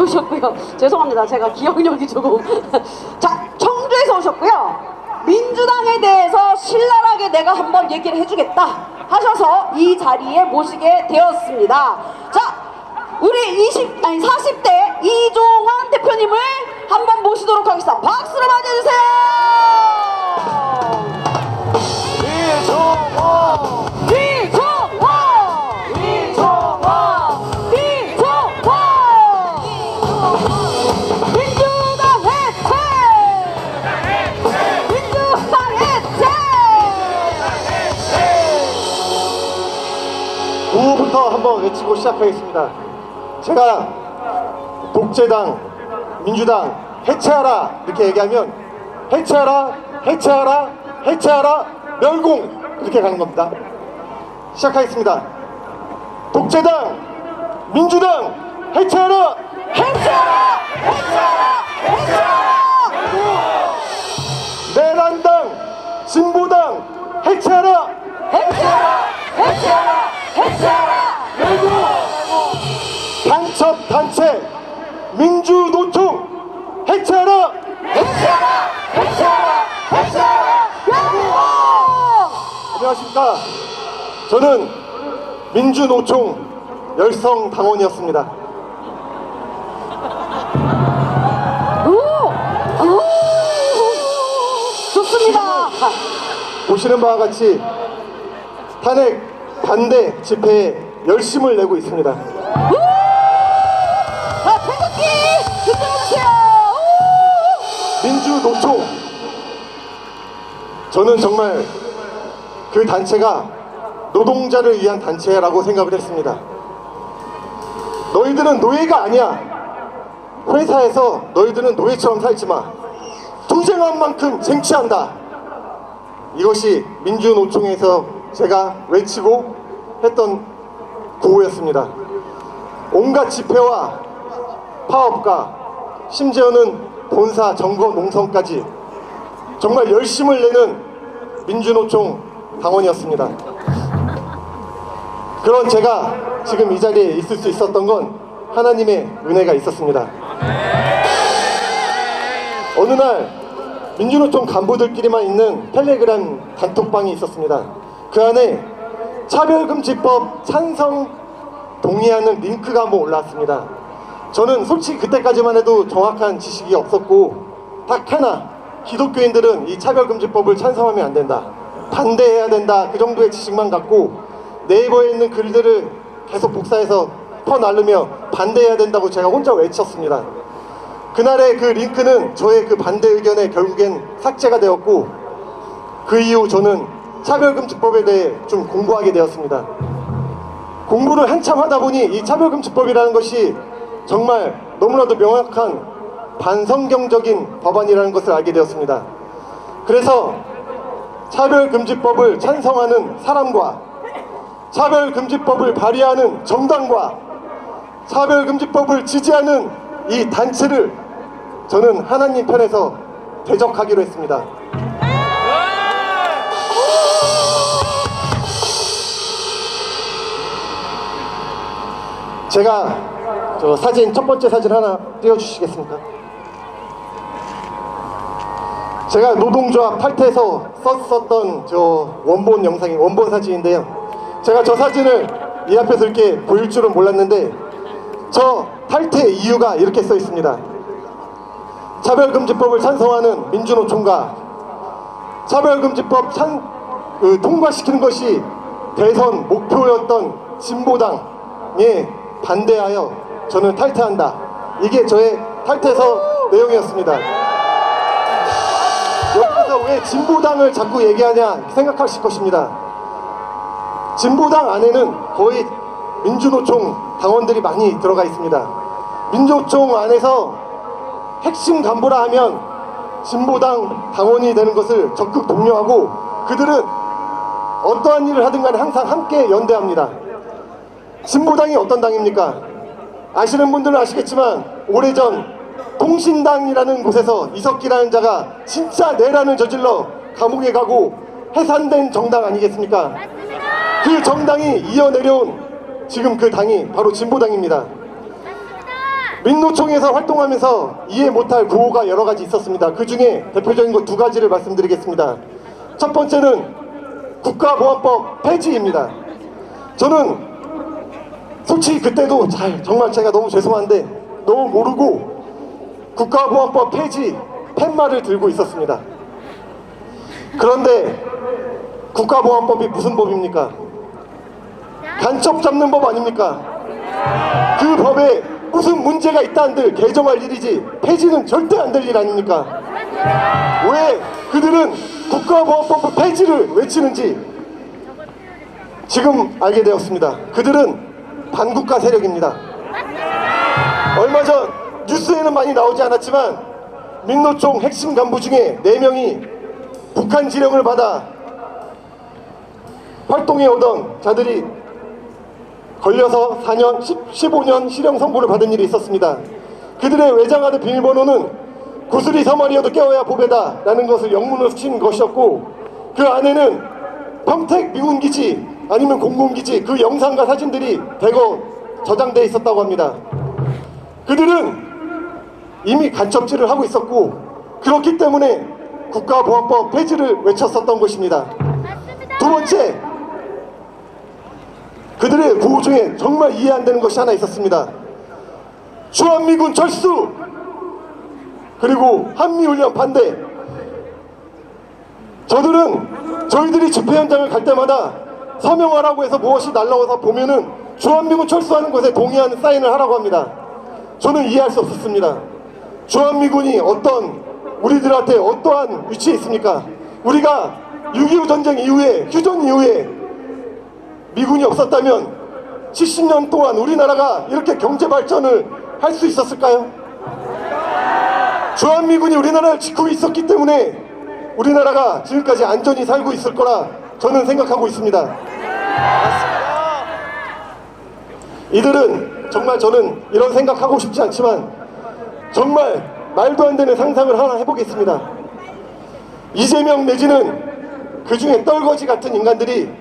오셨고요. 죄송합니다. 제가 기억력이 조금. 자, 청주에서 오셨고요. 민주당에 대해서 신랄하게 내가 한번 얘기를 해주겠다 하셔서 이 자리에 모시게 되었습니다. 자, 우리 40대 이종환 대표님을 한번 모시도록 하겠습니다. 박수로 맞이해주세요. 구호부터 한번 외치고 시작하겠습니다. 제가 독재당, 민주당 해체하라 이렇게 얘기하면 해체하라, 해체하라, 해체하라, 멸공 이렇게 가는 겁니다. 시작하겠습니다. 독재당, 민주당 해체하라, 해체하라, 해체하라, 해체하라. 내란당, 진보당 해체하라, 해체하라, 해체하라, 해체하라. 간첩 단체 민주노총 해체하라, 해체하라, 해체하라, 해체하라. 안녕하십니까. 저는 민주노총 열성 당원이었습니다. 좋습니다. 보시는 바와 같이 탄핵 반대 집회에 열심을 내고 있습니다. 자, 태극기 들어주세요. 민주노총, 저는 정말 그 단체가 노동자를 위한 단체라고 생각을 했습니다. 너희들은 노예가 아니야. 회사에서 너희들은 노예처럼 살지 마. 투쟁한 만큼 쟁취한다. 이것이 민주노총에서 제가 외치고 했던 구호였습니다. 온갖 집회와 파업과 심지어는 본사 점거 농성까지 정말 열심을 내는 민주노총 당원이었습니다. 그런 제가 지금 이 자리에 있을 수 있었던 건 하나님의 은혜가 있었습니다. 어느 날 민주노총 간부들끼리만 있는 텔레그램 단톡방이 있었습니다. 그 안에 차별금지법 찬성 동의하는 링크가 한번 올라왔습니다. 저는 솔직히 그때까지만 해도 정확한 지식이 없었고 딱 하나, 기독교인들은 이 차별금지법을 찬성하면 안 된다, 반대해야 된다, 그 정도의 지식만 갖고 네이버에 있는 글들을 계속 복사해서 퍼나르며 반대해야 된다고 제가 혼자 외쳤습니다. 그날의 그 링크는 저의 그 반대 의견에 결국엔 삭제가 되었고, 그 이후 저는 차별금지법에 대해 좀 공부하게 되었습니다. 공부를 한참 하다 보니 이 차별금지법이라는 것이 정말 너무나도 명확한 반성경적인 법안이라는 것을 알게 되었습니다. 그래서 차별금지법을 찬성하는 사람과 차별금지법을 발의하는 정당과 차별금지법을 지지하는 이 단체를 저는 하나님 편에서 대적하기로 했습니다. 제가 저 사진, 첫 번째 사진 하나 띄워주시겠습니까? 제가 노동조합 탈퇴에서 썼던 저 원본 영상이 원본 사진인데요. 제가 저 사진을 이 앞에서 이렇게 보일 줄은 몰랐는데 저 탈퇴 이유가 이렇게 써 있습니다. 차별금지법을 찬성하는 민주노총과 차별금지법 통과시키는 것이 대선 목표였던 진보당에 반대하여 저는 탈퇴한다. 이게 저의 탈퇴서 내용이었습니다. 여기서 왜 진보당을 자꾸 얘기하냐 생각하실 것입니다. 진보당 안에는 거의 민주노총 당원들이 많이 들어가 있습니다. 민주노총 안에서 핵심 간부라 하면 진보당 당원이 되는 것을 적극 독려하고, 그들은 어떠한 일을 하든 간에 항상 함께 연대합니다. 진보당이 어떤 당입니까? 아시는 분들은 아시겠지만 오래전 통신당이라는 곳에서 이석기라는 자가 진짜 내란을 저질러 감옥에 가고 해산된 정당 아니겠습니까? 그 정당이 이어내려온 지금 그 당이 바로 진보당입니다. 민노총에서 활동하면서 이해 못할 구호가 여러 가지 있었습니다. 그 중에 대표적인 것 두 가지를 말씀드리겠습니다. 첫 번째는 국가보안법 폐지입니다. 저는 솔직히 그때도 정말 제가 너무 죄송한데 너무 모르고 국가보안법 폐지 팻말을 들고 있었습니다. 그런데 국가보안법이 무슨 법입니까? 간첩 잡는 법 아닙니까? 그 법에 무슨 문제가 있다는들 개정할 일이지 폐지는 절대 안 될 일 아닙니까? 왜 그들은 국가보안법 폐지를 외치는지 지금 알게 되었습니다. 그들은 반국가 세력입니다. 얼마 전 뉴스에는 많이 나오지 않았지만 민노총 핵심 간부 중에 4명이 북한 지령을 받아 활동해 오던 자들이 걸려서 4년, 15년 실형 선고를 받은 일이 있었습니다. 그들의 외장하드 비밀번호는 구슬이 서말이어도 깨워야 보배다 라는 것을 영문으로 친 것이었고, 그 안에는 평택 미군기지 아니면 공군기지 그 영상과 사진들이 대거 저장되어 있었다고 합니다. 그들은 이미 간첩질을 하고 있었고 그렇기 때문에 국가보안법 폐지를 외쳤었던 것입니다. 두 번째, 그들의 구호 중에 정말 이해 안 되는 것이 하나 있었습니다. 주한미군 철수, 그리고 한미훈련 반대. 저희들이 집회 현장을 갈 때마다 서명하라고 해서 무엇이 날라와서 보면은 주한미군 철수하는 것에 동의하는 사인을 하라고 합니다. 저는 이해할 수 없었습니다. 주한미군이 우리들한테 어떠한 위치에 있습니까? 우리가 6.25 전쟁 이후에, 휴전 이후에 미군이 없었다면 70년 동안 우리나라가 이렇게 경제 발전을 할 수 있었을까요? 주한미군이 우리나라를 지키고 있었기 때문에 우리나라가 지금까지 안전히 살고 있을 거라 저는 생각하고 있습니다. 이들은 정말, 저는 이런 생각하고 싶지 않지만 정말 말도 안 되는 상상을 하나 해보겠습니다. 이재명 내지는 그 중에 떨거지 같은 인간들이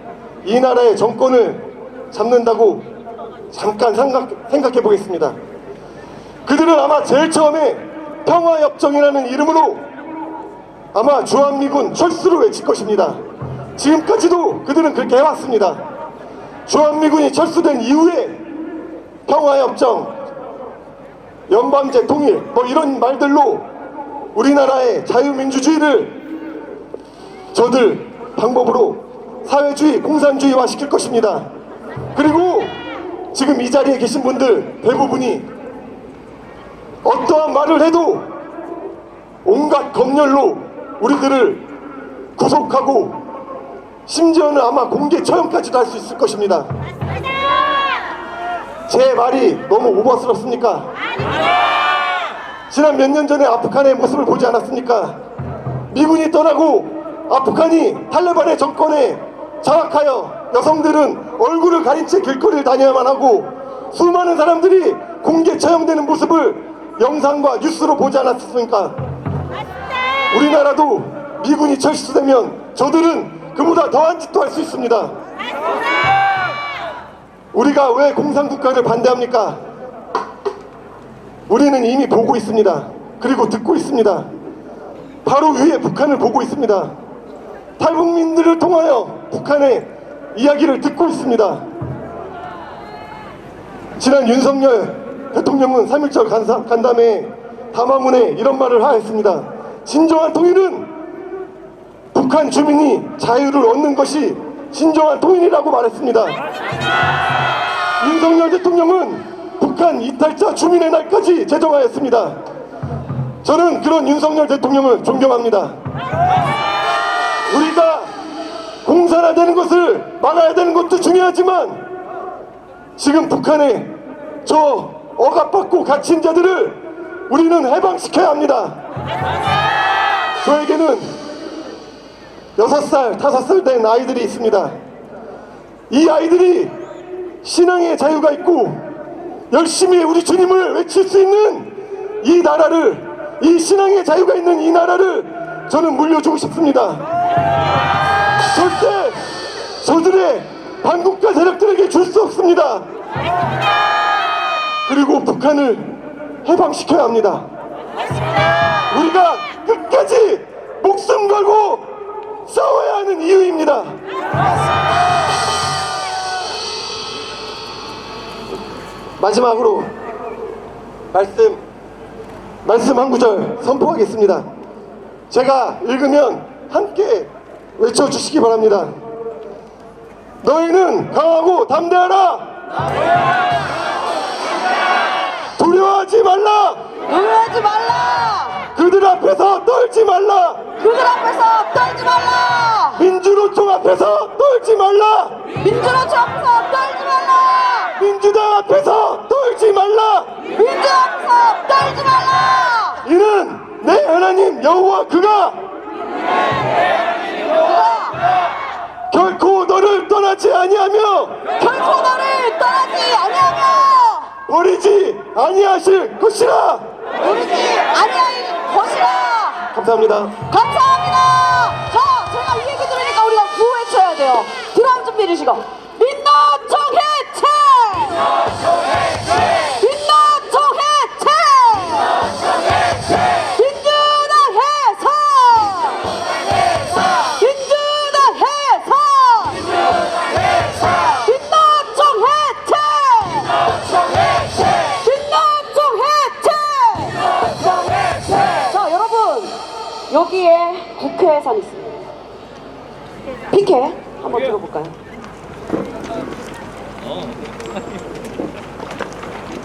이 나라의 정권을 잡는다고 잠깐 생각해 보겠습니다. 그들은 아마 제일 처음에 평화협정이라는 이름으로 아마 주한미군 철수를 외칠 것입니다. 지금까지도 그들은 그렇게 해왔습니다. 주한미군이 철수된 이후에 평화협정, 연방제 통일 이런 말들로 우리나라의 자유민주주의를 저들 방법으로 사회주의, 공산주의화 시킬 것입니다. 그리고 지금 이 자리에 계신 분들 대부분이 어떠한 말을 해도 온갖 검열로 우리들을 구속하고 심지어는 아마 공개 처형까지도 할 수 있을 것입니다. 제 말이 너무 오버스럽습니까? 지난 몇 년 전에 아프간의 모습을 보지 않았습니까? 미군이 떠나고 아프간이 탈레반의 정권에 장악하여 여성들은 얼굴을 가린 채 길거리를 다녀야만 하고 수많은 사람들이 공개 처형되는 모습을 영상과 뉴스로 보지 않았습니까? 우리나라도 미군이 철수되면 저들은 그보다 더한 짓도 할 수 있습니다. 우리가 왜 공산국가를 반대합니까? 우리는 이미 보고 있습니다. 그리고 듣고 있습니다. 바로 위에 북한을 보고 있습니다. 탈북민들을 통하여 북한의 이야기를 듣고 있습니다. 지난 윤석열 대통령은 3.1절 간담회 담화문에 이런 말을 하였습니다. 진정한 통일은 북한 주민이 자유를 얻는 것이 진정한 통일이라고 말했습니다. 윤석열 대통령은 북한 이탈자 주민의 날까지 제정하였습니다. 저는 그런 윤석열 대통령을 존경합니다. 우리가 공산화되는 것을 막아야 되는 것도 중요하지만 지금 북한의 저 억압받고 갇힌 자들을 우리는 해방시켜야 합니다. 저에게는 6살, 5살 된 아이들이 있습니다. 이 아이들이 신앙의 자유가 있고 열심히 우리 주님을 외칠 수 있는 이 나라를, 이 신앙의 자유가 있는 이 나라를 저는 물려주고 싶습니다. 절대 저들의 반국가 세력들에게 줄 수 없습니다. 그리고 북한을 해방시켜야 합니다. 우리가 끝까지 목숨 걸고 싸워야 하는 이유입니다. 마지막으로 말씀 한 구절 선포하겠습니다. 제가 읽으면 함께 외쳐주시기 바랍니다. 너희는 강하고 담대하라. 두려워하지 말라. 놀라지 말라. 그들 앞에서 떨지 말라. 그들 앞에서 떨지 말라. 민주노총 앞에서 떨지 말라. 민주노총 앞에서 떨지 말라. 민주당 앞에서 떨지 말라. 민주 앞에서 떨지 말라. 이는 내 하나님 여호와 그가 결코 너를 떠나지 아니하며 결코 너를 떠나지 아니하며 버리지 아니하실 것이라. 버리지 아니할 것이라. 감사합니다. 감사합니다. 자, 제가 이 얘기 들으니까 우리가 구호 외쳐야 돼요. 드럼 준비해 주시고. 민노총 해체! 민노총 해체! 민주당 해산! 민주당 해산! 민노총 해체! 민노총 해체! 자, 여러분, 여기에 국회 해산 있습니다. 피켓 한번 들어볼까요?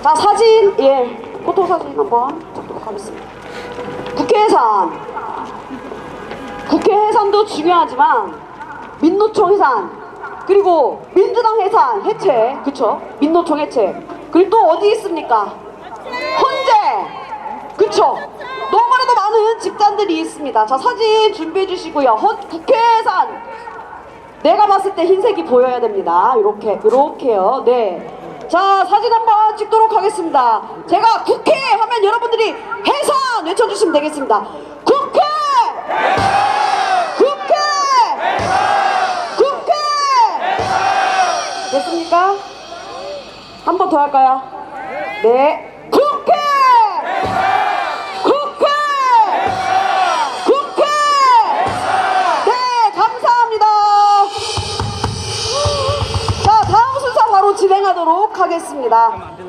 자, 사진, 예, 포토 사진 한번 찍도록 하겠습니다. 국회 해산. 국회 해산도 중요하지만 민노총 해산, 그리고 민주당 해산 해체, 그쵸? 민노총 해체. 그리고 또 어디 있습니까? 헌재, 그쵸? 너무나도 많은 집단들이 있습니다. 자, 사진 준비해 주시고요. 국회 해산. 내가 봤을 때 흰색이 보여야 됩니다. 이렇게요. 네. 자, 사진 한번 찍도록 하겠습니다. 제가 국회 하면 여러분들이 해산 외쳐주시면 되겠습니다. 국회! 국회! 국회! 됐습니까? 한 번 더 할까요? 네. 국회! 국회! 국회! 네, 감사합니다. 자, 다음 순서 바로 진행하도록 하겠습니다.